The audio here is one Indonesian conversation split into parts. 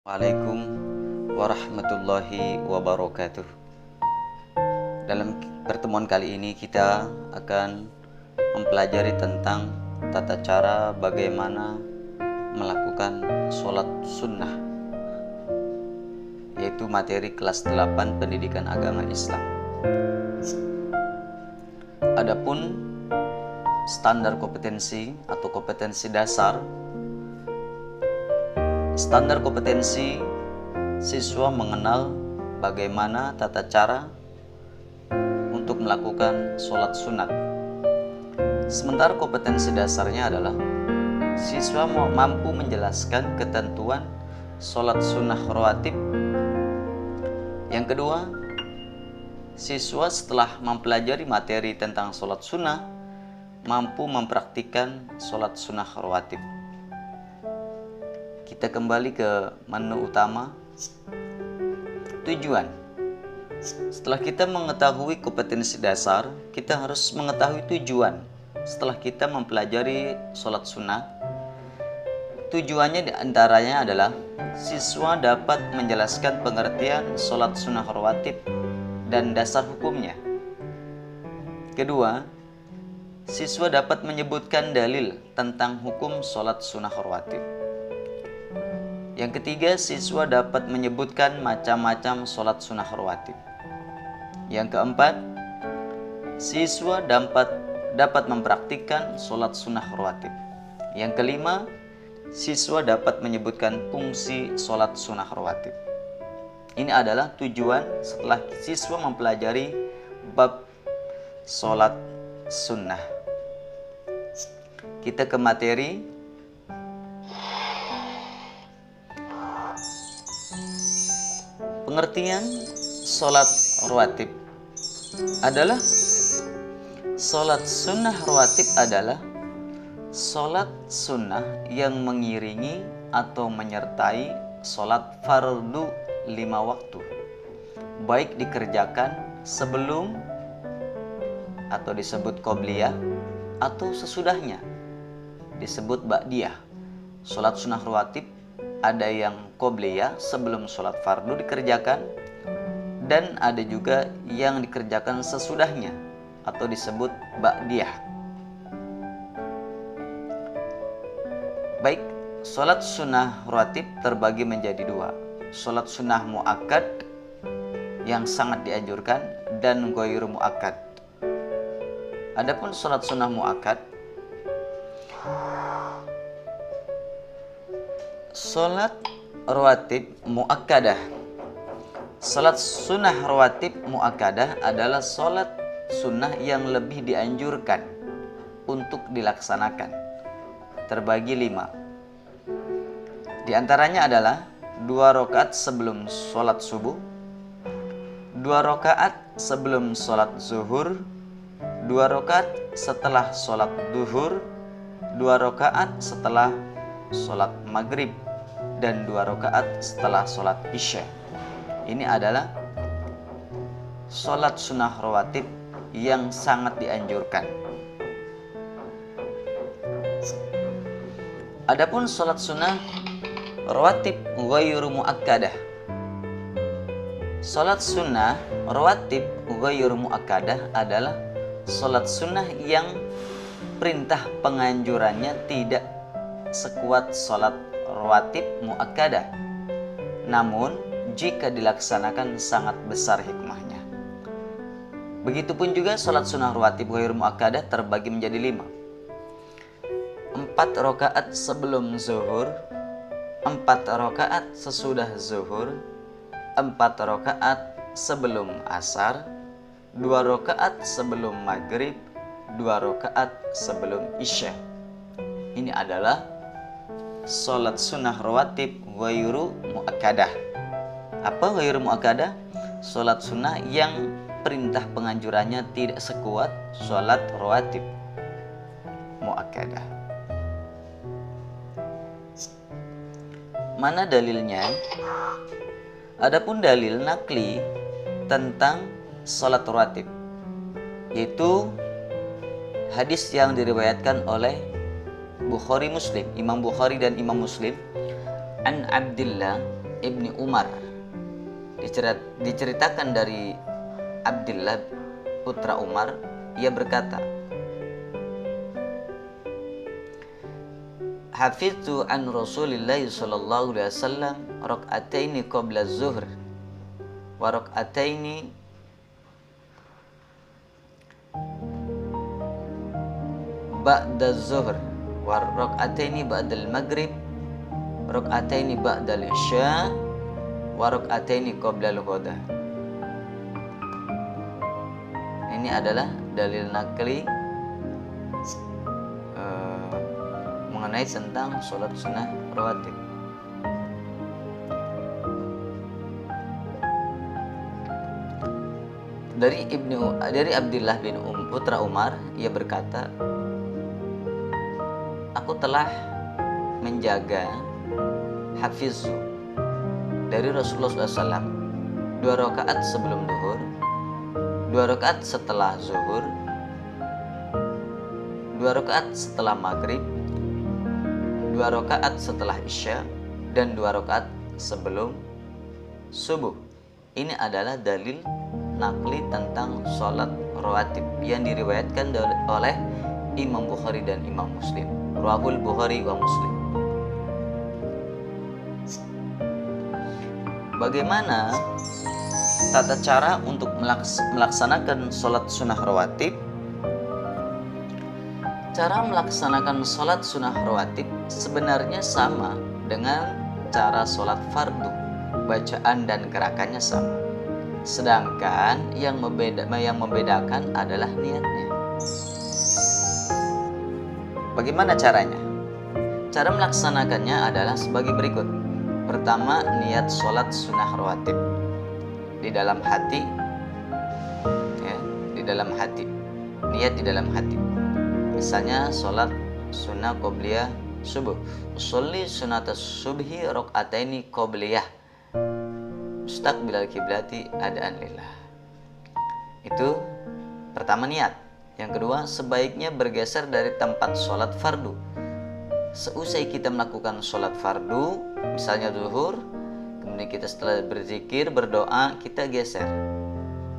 Assalamualaikum warahmatullahi wabarakatuh. Dalam pertemuan kali ini kita akan mempelajari tentang tata cara bagaimana melakukan sholat sunnah, yaitu materi kelas 8 pendidikan agama Islam. Adapun standar kompetensi atau kompetensi dasar, standar kompetensi siswa mengenal bagaimana tata cara untuk melakukan sholat sunat. Sementara kompetensi dasarnya adalah siswa mampu menjelaskan ketentuan sholat sunnah rawatib. Yang kedua, siswa setelah mempelajari materi tentang sholat sunnah mampu mempraktikkan sholat sunnah rawatib. Kita kembali ke menu utama. Tujuan. Setelah kita mengetahui kompetensi dasar, kita harus mengetahui tujuan. Setelah kita mempelajari sholat sunnah, tujuannya diantaranya adalah siswa dapat menjelaskan pengertian sholat sunnah rawatib dan dasar hukumnya. Kedua, siswa dapat menyebutkan dalil tentang hukum sholat sunnah rawatib. Yang ketiga, siswa dapat menyebutkan macam-macam sholat sunnah rawatib. Yang keempat, siswa dapat mempraktikkan sholat sunnah rawatib. Yang kelima, siswa dapat menyebutkan fungsi sholat sunnah rawatib. Ini adalah tujuan setelah siswa mempelajari bab sholat sunnah. Kita ke materi. Pengertian sholat rawatib adalah sholat sunnah rawatib adalah sholat sunnah yang mengiringi atau menyertai sholat fardu 5 waktu, baik dikerjakan sebelum atau disebut qobliyah atau sesudahnya disebut ba'diyah. Sholat sunnah rawatib ada yang qobliyah sebelum sholat fardu dikerjakan, dan ada juga yang dikerjakan sesudahnya atau disebut ba'diyah. Baik, sholat sunnah rawatib terbagi menjadi 2. Sholat sunnah mu'akkad yang sangat dianjurkan dan ghairu mu'akkad. Adapun sholat sunnah mu'akkad, sholat rawatib mu'akkadah. Sholat sunnah rawatib mu'akkadah adalah sholat sunnah yang lebih dianjurkan untuk dilaksanakan. Terbagi 5. Di antaranya adalah 2 rakaat sebelum sholat subuh, 2 rakaat sebelum sholat zuhur, 2 rakaat setelah sholat duhur, 2 rakaat setelah sholat maghrib, dan 2 rakaat setelah sholat isya. Ini adalah sholat sunnah rawatib yang sangat dianjurkan. Adapun sholat sunnah rawatib ghairu muakkadah. Sholat sunnah rawatib ghairu muakkadah adalah sholat sunnah yang perintah penganjurannya tidak sekuat sholat rawatib muakkadah, namun jika dilaksanakan sangat besar hikmahnya. Begitupun juga sholat sunnah rawatib ghairu muakkadah terbagi menjadi 5. 4 rakaat sebelum zuhur, 4 rakaat sesudah zuhur, 4 rakaat sebelum asar, 2 rakaat sebelum maghrib, 2 rakaat sebelum isya. Ini adalah sholat sunnah rawatib ghairu muakkadah. Apa ghairu muakkadah? Sholat sunnah yang perintah penganjurannya tidak sekuat sholat rawatib muakkadah. Mana dalilnya? Adapun dalil nakli tentang sholat rawatib, yaitu hadis yang diriwayatkan oleh Bukhari Muslim, Imam Bukhari dan Imam Muslim, an Abdillah Ibni Umar, diceritakan dari Abdullah putra Umar, ia berkata, hafidzu an Rasulillah sallallahu alaihi wasallam raka'ataini qabla zuhr wa raka'ataini ba'da zuhr wa raka'ataini ba'da al-maghrib raka'ataini ba'da al-isya wa raka'ataini qabla al-ghada. Ini adalah dalil nakli mengenai tentang sholat sunnah rawatib. Dari Abdullah bin putra Umar, ia berkata, aku telah menjaga hafizu dari Rasulullah SAW 2 rakaat sebelum zuhur, 2 rakaat setelah zuhur, 2 rakaat setelah maghrib, 2 rakaat setelah isya, dan 2 rakaat sebelum subuh. Ini adalah dalil nakli tentang sholat rawatib yang diriwayatkan oleh Imam Bukhari dan Imam Muslim. Rawahul Bukhari wa Muslim. Bagaimana tata cara untuk melaksanakan sholat sunnah rawatib? Cara melaksanakan sholat sunnah rawatib sebenarnya sama dengan cara sholat fardu. Bacaan dan gerakannya sama. Sedangkan yang membedakan adalah niatnya. Bagaimana caranya? Cara melaksanakannya adalah sebagai berikut. Pertama, niat sholat sunnah rawatib di dalam hati, ya, di dalam hati. Niat di dalam hati. Misalnya sholat sunnah qobliyah subuh, sholli sunnata subhi rakaataini qobliyah mustaqbilal kiblati adaan lillah. Itu pertama niat. Yang kedua, sebaiknya bergeser dari tempat sholat fardu. Seusai kita melakukan sholat fardu, misalnya zuhur, kemudian kita setelah berzikir, berdoa, kita geser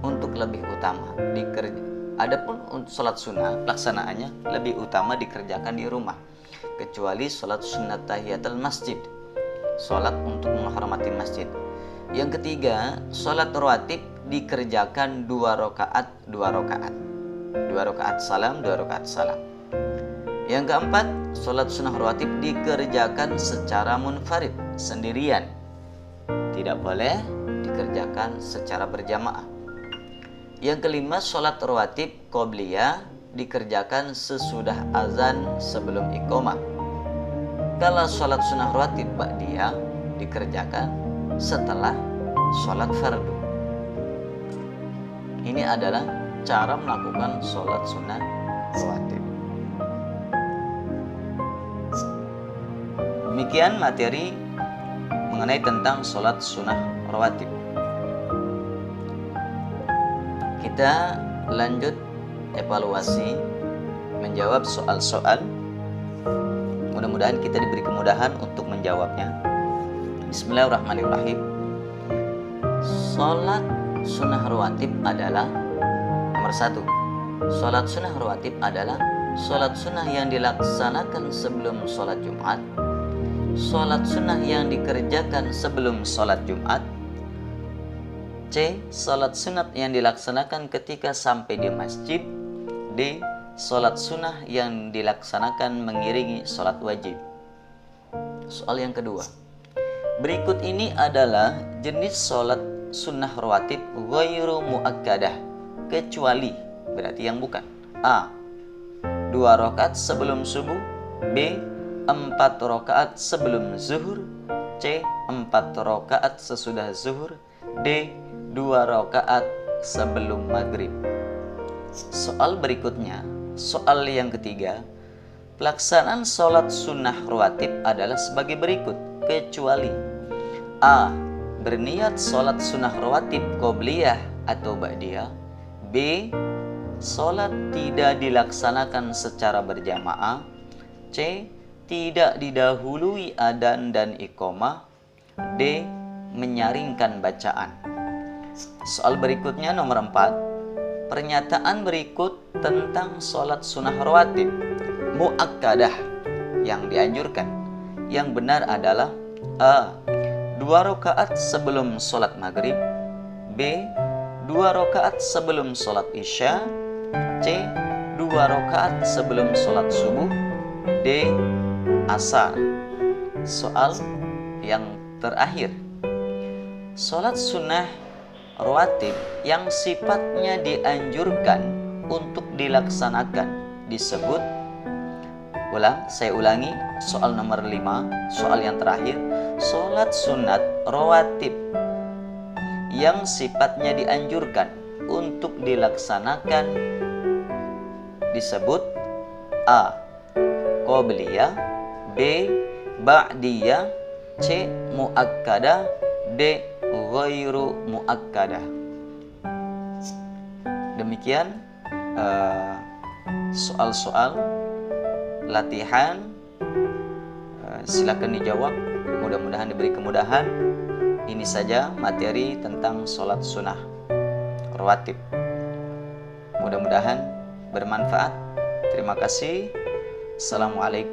untuk lebih utama. Adapun untuk sholat sunnah, pelaksanaannya lebih utama dikerjakan di rumah, kecuali sholat sunnat tahiyatul masjid, sholat untuk menghormati masjid. Yang ketiga, sholat rawatib dikerjakan 2 rakaat, 2 rakaat. 2 rakaat salam, 2 rakaat salam. Yang keempat, sholat sunnah rawatib dikerjakan secara munfarid, sendirian. Tidak boleh dikerjakan secara berjamaah. Yang kelima, sholat rawatib qobliyah dikerjakan sesudah azan sebelum iqomah. Kalau sholat sunnah rawatib ba'diyah dikerjakan setelah sholat fardu. Ini adalah cara melakukan sholat sunnah rawatib. Demikian materi mengenai tentang sholat sunnah rawatib. Kita lanjut evaluasi, menjawab soal-soal. Mudah-mudahan kita diberi kemudahan untuk menjawabnya. Bismillahirrahmanirrahim. Sholat sunnah rawatib adalah nomor 1. Sholat sunnah rawatib adalah sholat sunnah yang dilaksanakan sebelum sholat Jumat, sholat sunnah yang dikerjakan sebelum sholat Jumat. C. Sholat sunat yang dilaksanakan ketika sampai di masjid. D. Sholat sunnah yang dilaksanakan mengiringi sholat wajib. Soal yang kedua. Berikut ini adalah jenis sholat sunnah rawatib ghairu muakkadah, kecuali, berarti yang bukan. A. 2 rakaat sebelum subuh. B. 4 rakaat sebelum zuhur. C. 4 rakaat sesudah zuhur. D. 2 rakaat sebelum maghrib. Soal berikutnya, soal yang ketiga. Pelaksanaan sholat sunnah rawatib adalah sebagai berikut, kecuali A. Berniat sholat sunnah rawatib qobliyah atau ba'diyah. B. Sholat tidak dilaksanakan secara berjamaah. C. Tidak didahului adzan dan iqamah. D. menyaringkan bacaan. Soal berikutnya nomor 4. Pernyataan berikut tentang sholat sunnah rawatib muakkadah yang dianjurkan. Yang benar adalah A. 2 rakaat sebelum sholat maghrib, B. 2 rakaat sebelum sholat isya, C. 2 rakaat sebelum sholat subuh, D. asar. Soal yang terakhir, sholat sunnah rawatib yang sifatnya dianjurkan untuk dilaksanakan disebut, saya ulangi, soal nomor 5, soal yang terakhir, sholat sunat rawatib yang sifatnya dianjurkan untuk dilaksanakan disebut A. Qobliyah, B. Ba'diyah, C. Muakkadah, D. Ghairu muakkadah. Demikian soal-soal latihan. Silakan dijawab, mudah-mudahan diberi kemudahan. Ini saja materi tentang sholat sunnah rawatib. Mudah-mudahan bermanfaat. Terima kasih. Assalamualaikum.